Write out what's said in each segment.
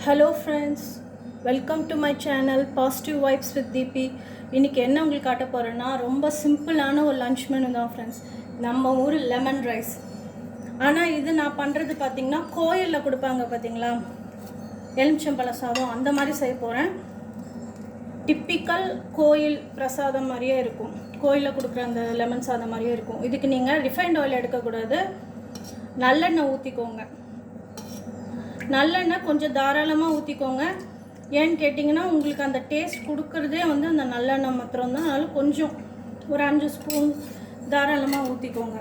Hello friends, welcome to my channel positive vibes with Deepi. இன்றைக்கி என்ன உங்களுக்கு காட்ட போகிறேன்னா, ரொம்ப சிம்பிளான ஒரு லன்ச் மெனு தான் ஃப்ரெண்ட்ஸ். நம்ம ஊர் லெமன் ரைஸ். ஆனால் இது நான் பண்ணுறது பார்த்திங்கன்னா கோயிலில் கொடுப்பாங்க பார்த்திங்களா, எலுமிச்சம்பழ சாதம் அந்த மாதிரி செய்ய போகிறேன். டிப்பிக்கல் கோயில் பிரசாதம் மாதிரியே இருக்கும், கோயிலில் கொடுக்குற அந்த லெமன் சாதம் மாதிரியே இருக்கும். இதுக்கு நீங்கள் ரிஃபைண்ட் ஆயில் எடுக்கக்கூடாது, நல்லெண்ணெய் ஊற்றிக்கோங்க. நல்லெண்ணெய் கொஞ்சம் தாராளமாக ஊற்றிக்கோங்க. ஏன்னு கேட்டிங்கன்னா, உங்களுக்கு அந்த டேஸ்ட் கொடுக்குறதே வந்து அந்த நல்லெண்ணெய் மாத்திரம்தான். அதனால் கொஞ்சம் ஒரு 5 ஸ்பூன் தாராளமாக ஊற்றிக்கோங்க.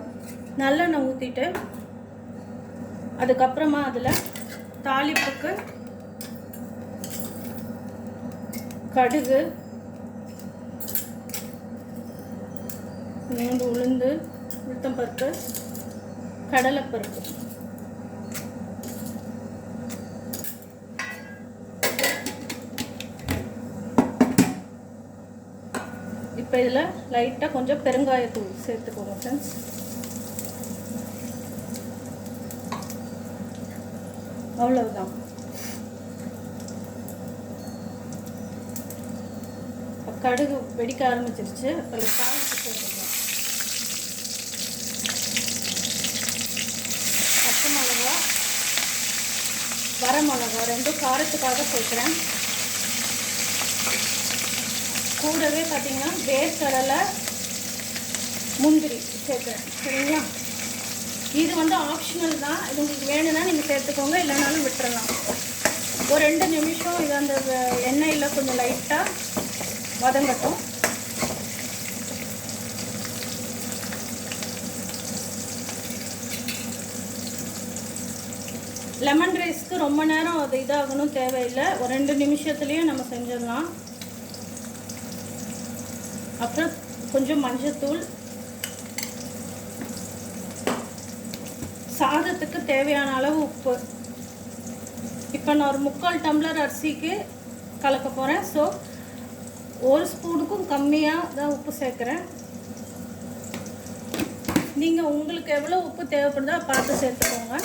நல்லெண்ணெய் ஊற்றிட்டு அதுக்கப்புறமா அதில் தாளிப்புக்கு கடுகு, உளுந்து, உளுத்தம்பருப்பு, கடலைப்பருப்பு, இப்போ இதில் லைட்டாக கொஞ்சம் பெருங்காயத்தூள் சேர்த்துக்கோங்க ஃப்ரெண்ட்ஸ். அவ்வளவுதான். கடுகு வெடிக்க ஆரம்பிச்சிருச்சு. அதில் தாளிப்பு சேர்த்துக்கலாம். பச்சை மிளகா, வரமிளகா ரெண்டும் காரத்துக்காக சேர்க்குறேன். கூடவே பார்த்தீங்கன்னா வேர்க்கடலை, முந்திரி சேர்க்குறேன். சரிங்களா? இது வந்து ஆப்ஷனல் தான். இது உங்களுக்கு வேணும்னா நீங்கள் சேர்த்துக்கோங்க, இல்லைனாலும் விட்டுறலாம். ஒரு 2 நிமிஷம் இது அந்த எண்ணெயில் கொஞ்சம் லைட்டாக வதங்கட்டும். லெமன் ரைஸ்க்கு ரொம்ப நேரம் அது இதாகணும் தேவையில்லை, ஒரு 2 நிமிஷத்துலேயும் நம்ம செஞ்சிடலாம். அப்புறம் கொஞ்சம் மஞ்சத்தூள், சாதத்துக்கு தேவையான அளவு உப்பு. இப்போ நான் ஒரு 3/4 டம்ளர் அரிசிக்கு கலக்க போகிறேன். ஸோ 1 ஸ்பூனுக்கும் கம்மியாக தான் உப்பு சேர்க்குறேன். நீங்கள் உங்களுக்கு எவ்வளோ உப்பு தேவைப்படுதோ பார்த்து சேர்த்துக்கோங்க.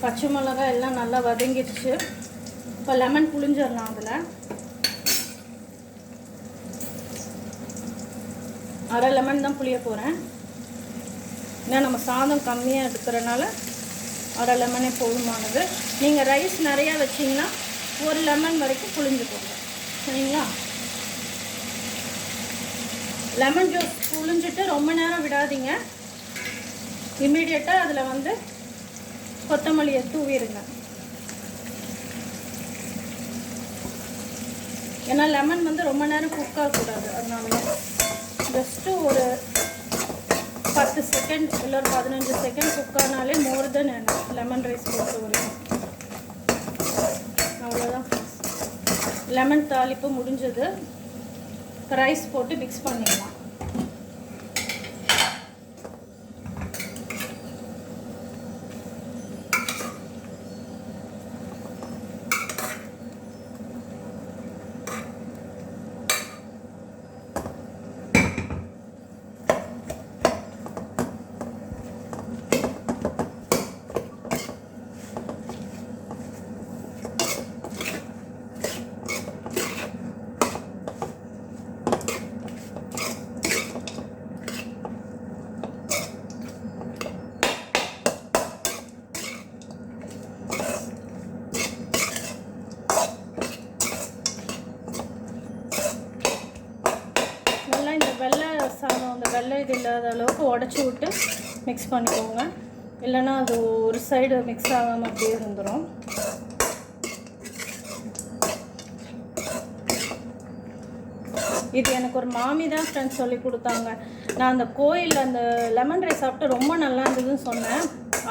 பச்சை மிளகாய் எல்லாம் நல்லா வதங்கிடுச்சு. இப்போ லெமன் புளிஞ்சிடலாம். அதில் அரை லெமன் தான் புளிய போகிறேன். ஏன்னா நம்ம சாதம் கம்மியாக எடுக்கிறனால அரை லெமனே போதுமானது. நீங்கள் ரைஸ் நிறையா வச்சிங்கன்னா 1 லெமன் வரைக்கும் புளிஞ்சுக்கோங்க. சரிங்களா? லெமன் ஜூஸ் புளிஞ்சிட்டு ரொம்ப நேரம் விடாதீங்க. இமீடியட்டாக அதில் வந்து கொத்தமல்லியை தூவிடுங்க. ஏன்னா லெமன் வந்து ரொம்ப நேரம் குக் ஆகக்கூடாது. அதனால தான் ஜஸ்ட்டு ஒரு 10 செகண்ட் இல்லை ஒரு 15 செகண்ட் குக் ஆனாலே மோர் தென் லெமன் ரைஸ் பொறுத்த வரைக்கும். அவ்வளோதான். லெமன் தாளிப்பு முடிஞ்சது. ரைஸ் போட்டு மிக்ஸ் பண்ணிடலாம். இந்த வெள்ளை சாதம், அந்த வெள்ளை இது இல்லாத அளவுக்கு உடச்சி விட்டு மிக்ஸ் பண்ணிக்கோங்க. இல்லைன்னா அது ஒரு சைடு மிக்ஸ் ஆகாமல் அப்படியே இருந்துடும். இது எனக்கு ஒரு மாமி தான் ஃப்ரெண்ட்ஸ் சொல்லி கொடுத்தாங்க. நான் அந்த கோயிலில் அந்த லெமன் ரைஸ் சாப்பிட்டு ரொம்ப நல்லா இருந்ததுன்னு சொன்னேன்.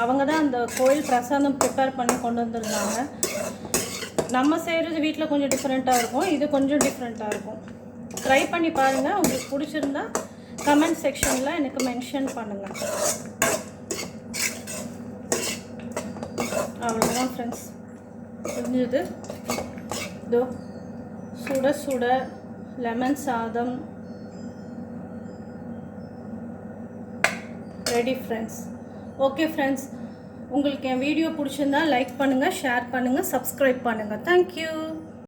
அவங்க தான் அந்த கோயில் பிரசாதம் ப்ரிப்பேர் பண்ணி கொண்டு வந்திருந்தாங்க. நம்ம செய்கிறது வீட்டில் கொஞ்சம் டிஃப்ரெண்ட்டாக இருக்கும், இது கொஞ்சம் டிஃப்ரெண்ட்டாக இருக்கும். ட்ரை பண்ணி பாருங்கள். உங்களுக்கு பிடிச்சிருந்தா கமெண்ட் செக்ஷனில் எனக்கு மென்ஷன் பண்ணுங்கள். அவ்வளோதான் ஃப்ரெண்ட்ஸ், புரிஞ்சுது. இதோ சுட சுட லெமன் சாதம் ரெடி ஃப்ரெண்ட்ஸ். ஓகே ஃப்ரெண்ட்ஸ், உங்களுக்கு என் வீடியோ பிடிச்சிருந்தா லைக் பண்ணுங்கள், ஷேர் பண்ணுங்கள், சப்ஸ்கிரைப் பண்ணுங்கள். தேங்க்யூ.